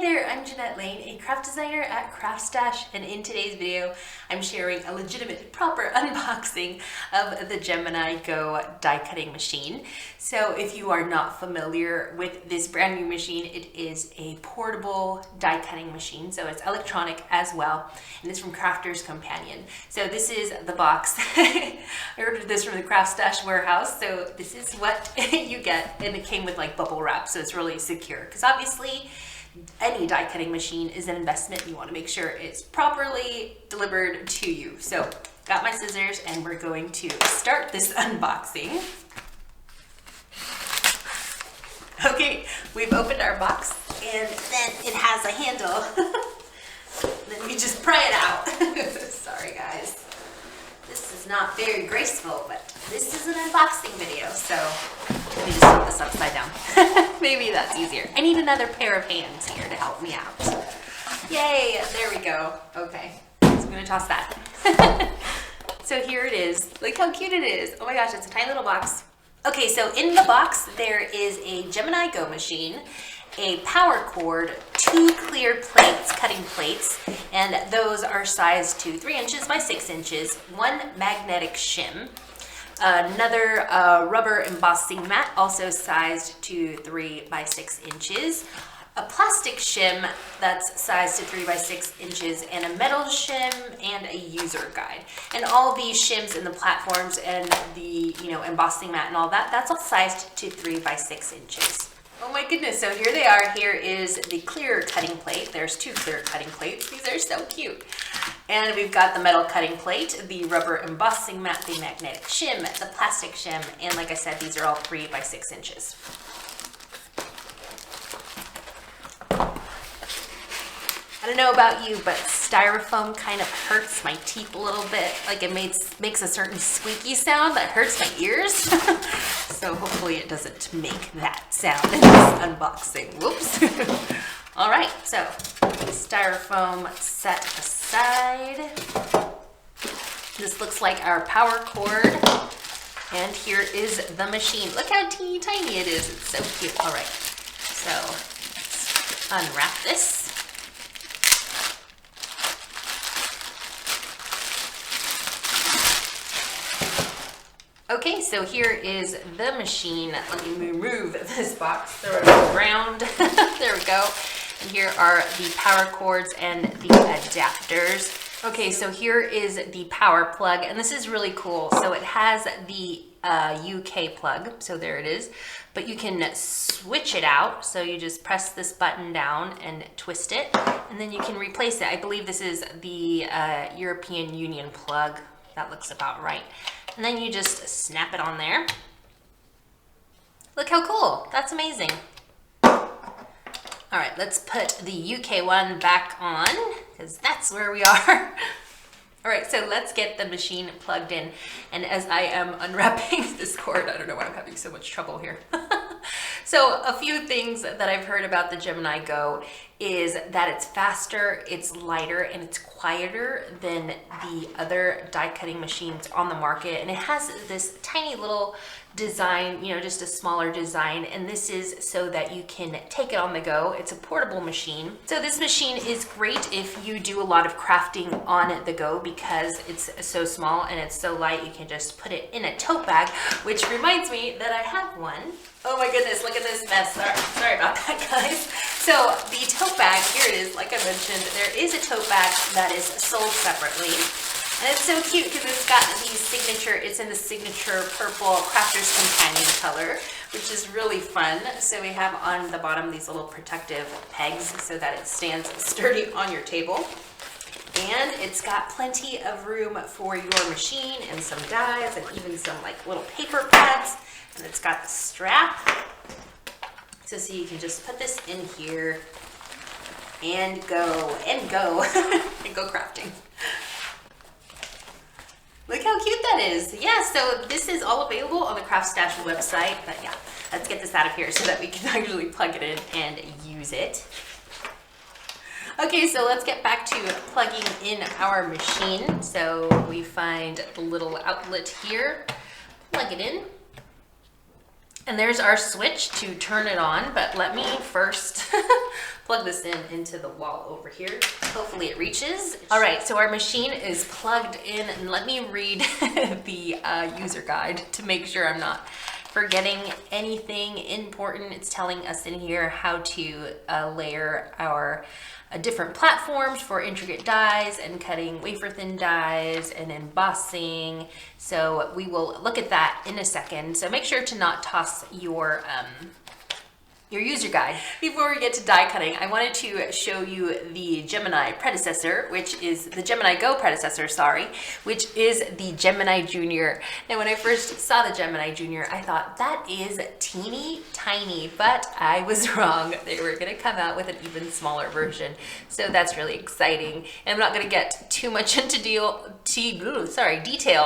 there, I'm Jeanette Lane, a craft designer at CraftStash, and in today's video, I'm sharing a legitimate, proper unboxing of the Gemini Go die cutting machine. So if you are not familiar with this brand new machine, it is a portable die cutting machine, so it's electronic as well, and it's from Crafter's Companion. So this is the box. I ordered this from the CraftStash warehouse, so this is what you get, and it came with like bubble wrap, so it's really secure, because obviously any die cutting machine is an investment. You want to make sure it's properly delivered to you. So got my scissors and we're going to start this unboxing. Okay, we've opened our box and then it has a handle. Then we just pry it out. Sorry guys, this is not very graceful, but this is an unboxing video, so let me just flip this upside down. Maybe that's easier. I need another pair of hands here to help me out. Yay, there we go. Okay, so I'm gonna toss that. So here it is. Look how cute it is. Oh my gosh, it's a tiny little box. Okay, so in the box there is a Gemini Go machine, a power cord, 2 clear plates, cutting plates, and those are sized to 3 inches by 6 inches, 1 magnetic shim, another rubber embossing mat, also sized to 3 by 6 inches, a plastic shim that's sized to 3 by 6 inches, and a metal shim and a user guide. And all these shims and the platforms and the embossing mat and all that, that's all sized to 3 by 6 inches. Oh my goodness, so here they are. Here is the clear cutting plate. There's 2 clear cutting plates. These are so cute. And we've got the metal cutting plate, the rubber embossing mat, the magnetic shim, the plastic shim, and like I said, these are all 3 by 6 inches. I don't know about you, but styrofoam kind of hurts my teeth a little bit. Like it makes a certain squeaky sound that hurts my ears. So hopefully it doesn't make that sound in this unboxing. Whoops. All right, so styrofoam set aside. This looks like our power cord. And here is the machine. Look how teeny tiny it is. It's so cute. All right, so let's unwrap this. Okay, so here is the machine. Let me remove this box, throw it around. There we go. And here are the power cords and the adapters. Okay, so here is the power plug, and this is really cool. So it has the UK plug, so there it is. But you can switch it out, so you just press this button down and twist it, and then you can replace it. I believe this is the European Union plug. That looks about right. And then you just snap it on there. Look how cool, that's amazing. All right, let's put the UK one back on, because that's where we are. All right, so let's get the machine plugged in. And as I am unwrapping this cord, I don't know why I'm having so much trouble here. So a few things that I've heard about the Gemini Go is that it's faster, it's lighter, and it's quieter than the other die cutting machines on the market. And it has this tiny little design, just a smaller design, and this is so that you can take it on the go. It's a portable machine. So this machine is great if you do a lot of crafting on the go, because it's so small and it's so light. You can just put it in a tote bag, which reminds me that I have one. Oh my goodness, look at this mess. Sorry about that, guys. So the tote bag, here it is. Like I mentioned, there is a tote bag that is sold separately. And it's so cute because it's got the signature, it's in the signature purple Crafter's Companion color, which is really fun. So we have on the bottom these little protective pegs so that it stands sturdy on your table. And it's got plenty of room for your machine and some dies and even some like little paper pads. And it's got the strap. So see, you can just put this in here and go and go and go crafting. Look how cute that is. Yeah, so this is all available on the CraftStash website. But yeah, let's get this out of here so that we can actually plug it in and use it. Okay, so let's get back to plugging in our machine. So we find the little outlet here, plug it in. And there's our switch to turn it on, but let me first plug this into the wall over here. Hopefully it reaches. All right, so our machine is plugged in, and let me read the user guide to make sure I'm not forgetting anything important. It's telling us in here how to layer our different platforms for intricate dies and cutting wafer thin dies and embossing. So we will look at that in a second. So make sure to not toss your user guide. Before we get to die cutting, I wanted to show you the Gemini predecessor, which is the Gemini Go predecessor, sorry, which is the Gemini Jr. Now, when I first saw the Gemini Jr, I thought that is teeny tiny, but I was wrong. They were gonna come out with an even smaller version. So that's really exciting. And I'm not gonna get too much into detail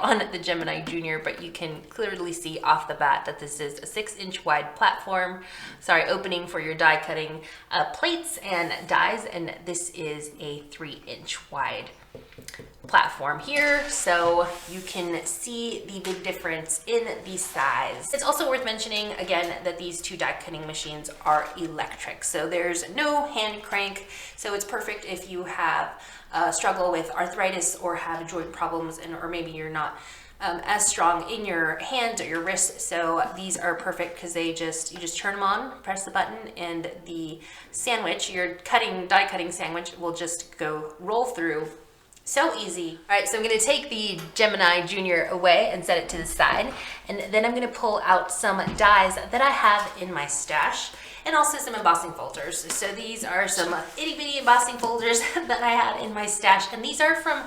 on the Gemini Jr, but you can clearly see off the bat that this is a 6-inch wide platform. Sorry, opening for your die cutting plates and dies, and this is a 3-inch wide platform here, so you can see the big difference in the size. It's also worth mentioning again that these two die cutting machines are electric, so there's no hand crank, so it's perfect if you have struggle with arthritis or have joint problems, or maybe you're not as strong in your hands or your wrists. So these are perfect because you just turn them on, press the button, and the sandwich, your die cutting sandwich, will just go roll through. So easy. All right, so I'm gonna take the Gemini Jr away and set it to the side, and then I'm gonna pull out some dies that I have in my stash, and also some embossing folders. So these are some itty bitty embossing folders that I had in my stash, and these are from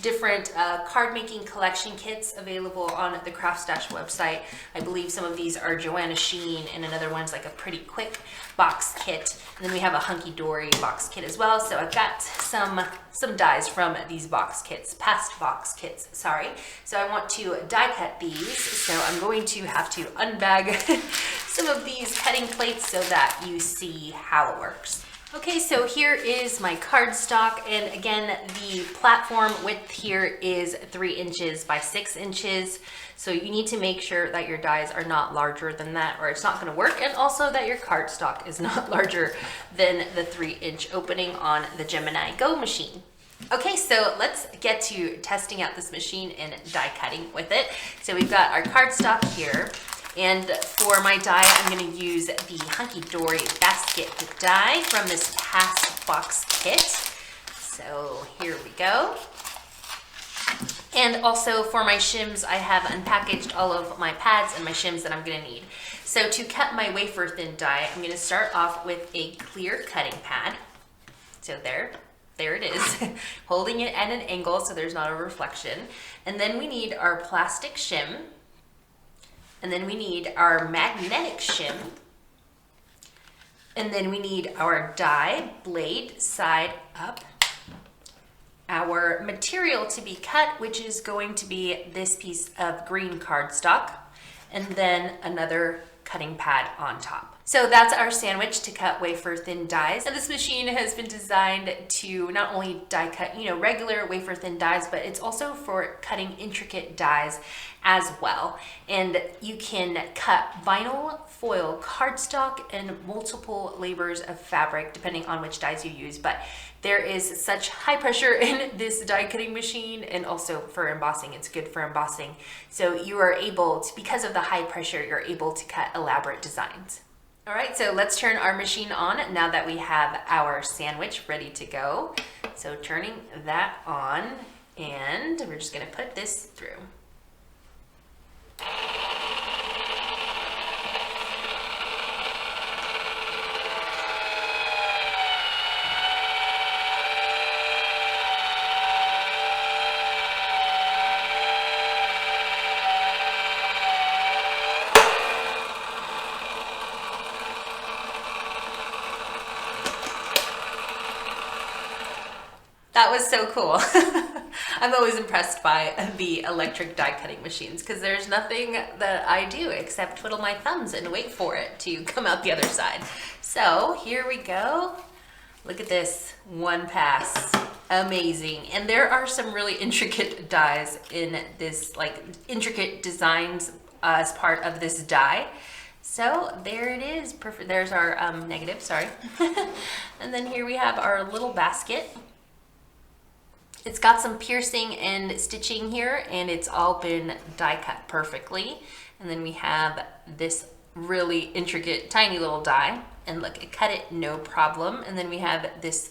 different card making collection kits available on the CraftStash website. I believe some of these are Joanna Sheen, and another one's like a Pretty Quick box kit. And then we have a Hunky Dory box kit as well. So I've got some dies from these past box kits, sorry. So I want to die cut these. So I'm going to have to unbag some of these cutting plates so that you see how it works. Okay, so here is my cardstock, and again, the platform width here is 3 inches by 6 inches. So you need to make sure that your dies are not larger than that, or it's not going to work, and also that your cardstock is not larger than the 3-inch opening on the Gemini Go machine. Okay, so let's get to testing out this machine and die cutting with it. So we've got our cardstock here. And for my die, I'm going to use the Hunky Dory basket die from this past box kit. So here we go. And also for my shims, I have unpackaged all of my pads and my shims that I'm going to need. So to cut my wafer thin die, I'm going to start off with a clear cutting pad. So there it is, holding it at an angle so there's not a reflection. And then we need our plastic shim. And then we need our magnetic shim. And then we need our die blade side up. Our material to be cut, which is going to be this piece of green cardstock, and then another cutting pad on top. So that's our sandwich to cut wafer thin dies. And this machine has been designed to not only die cut, regular wafer thin dies, but it's also for cutting intricate dies as well. And you can cut vinyl, foil, cardstock, and multiple layers of fabric depending on which dies you use. But there is such high pressure in this die cutting machine, and also for embossing, it's good for embossing. So you are able to, because of the high pressure, you're able to cut elaborate designs. All right, so let's turn our machine on now that we have our sandwich ready to go. So turning that on, and we're just gonna put this through. That was so cool. I'm always impressed by the electric die cutting machines because there's nothing that I do except twiddle my thumbs and wait for it to come out the other side. So here we go. Look at this, one pass. Amazing. And there are some really intricate dies in this, like intricate designs as part of this die. So there it is, perfect. There's our negative, sorry. And then here we have our little basket. It's got some piercing and stitching here, and it's all been die cut perfectly. And then we have this really intricate, tiny little die. And look, it cut it no problem. And then we have this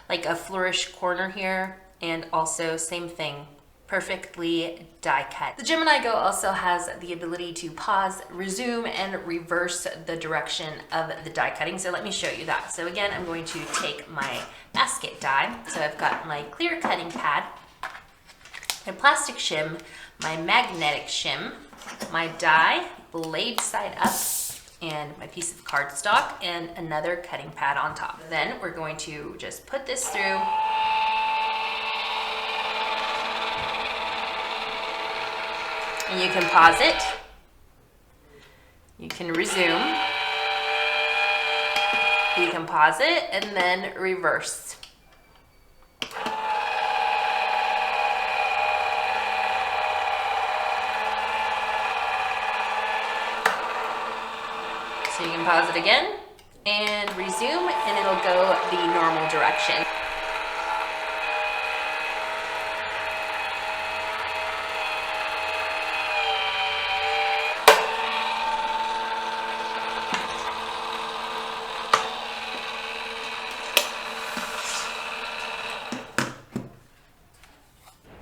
like a flourish corner here, and also same thing, perfectly die cut. The Gemini Go also has the ability to pause, resume, and reverse the direction of the die cutting. So let me show you that. So again, I'm going to take my basket die. So I've got my clear cutting pad, my plastic shim, my magnetic shim, my die, blade side up, and my piece of cardstock, and another cutting pad on top. Then we're going to just put this through. And you can pause it. You can resume. You can pause it and then reverse. So you can pause it again and resume, and it'll go the normal direction.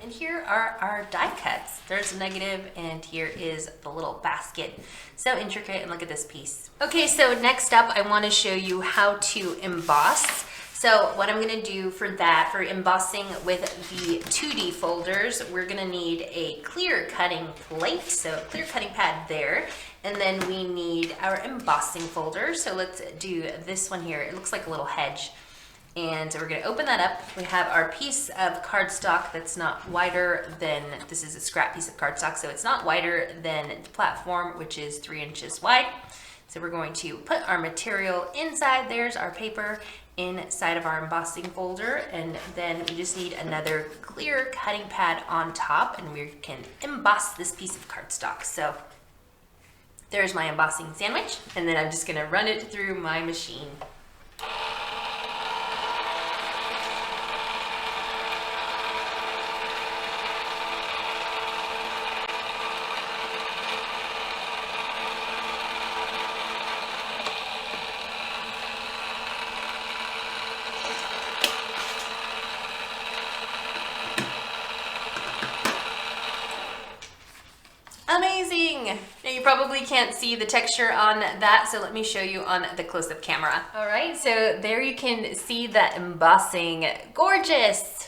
And here are our die cuts. There's a negative, and here is the little basket. So intricate, and look at this piece. Okay, so next up, I want to show you how to emboss. So what I'm going to do for that, for embossing with the 2D folders, we're going to need a clear cutting plate, so clear cutting pad there. And then we need our embossing folder. So let's do this one here. It looks like a little hedge. And so we're going to open that up. We have our piece of cardstock that's not wider than, this is a scrap piece of cardstock, so it's not wider than the platform, which is 3 inches wide. So we're going to put our material inside. There's our paper inside of our embossing folder. And then we just need another clear cutting pad on top, and we can emboss this piece of cardstock. So there's my embossing sandwich. And then I'm just going to run it through my machine. Amazing! Now you probably can't see the texture on that, so let me show you on the close-up camera. All right, so there you can see the embossing. Gorgeous!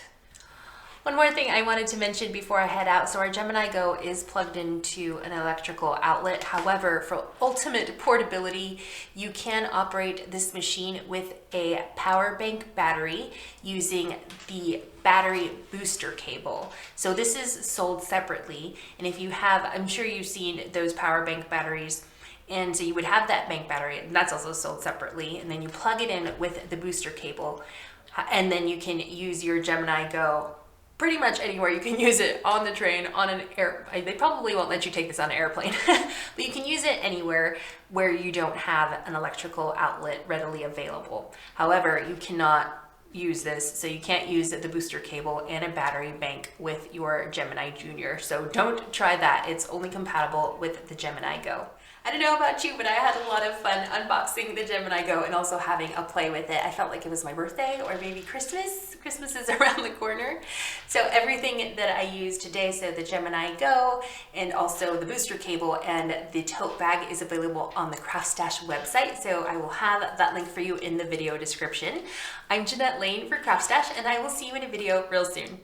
One more thing I wanted to mention before I head out. So our Gemini Go is plugged into an electrical outlet. However, for ultimate portability, you can operate this machine with a power bank battery using the battery booster cable. So this is sold separately. And if you have, I'm sure you've seen those power bank batteries. And so you would have that bank battery, and that's also sold separately. And then you plug it in with the booster cable. And then you can use your Gemini Go pretty much anywhere. You can use it on the train, on an they probably won't let you take this on an airplane, but you can use it anywhere where you don't have an electrical outlet readily available. However, you cannot use this, so you can't use the booster cable and a battery bank with your Gemini Jr. So don't try that. It's only compatible with the Gemini Go. I don't know about you, but I had a lot of fun unboxing the Gemini Go and also having a play with it. I felt like it was my birthday or maybe Christmas. Christmas is around the corner. So everything that I used today, so the Gemini Go and also the booster cable and the tote bag, is available on the CraftStash website. So I will have that link for you in the video description. I'm Jeanette Lane for CraftStash, and I will see you in a video real soon.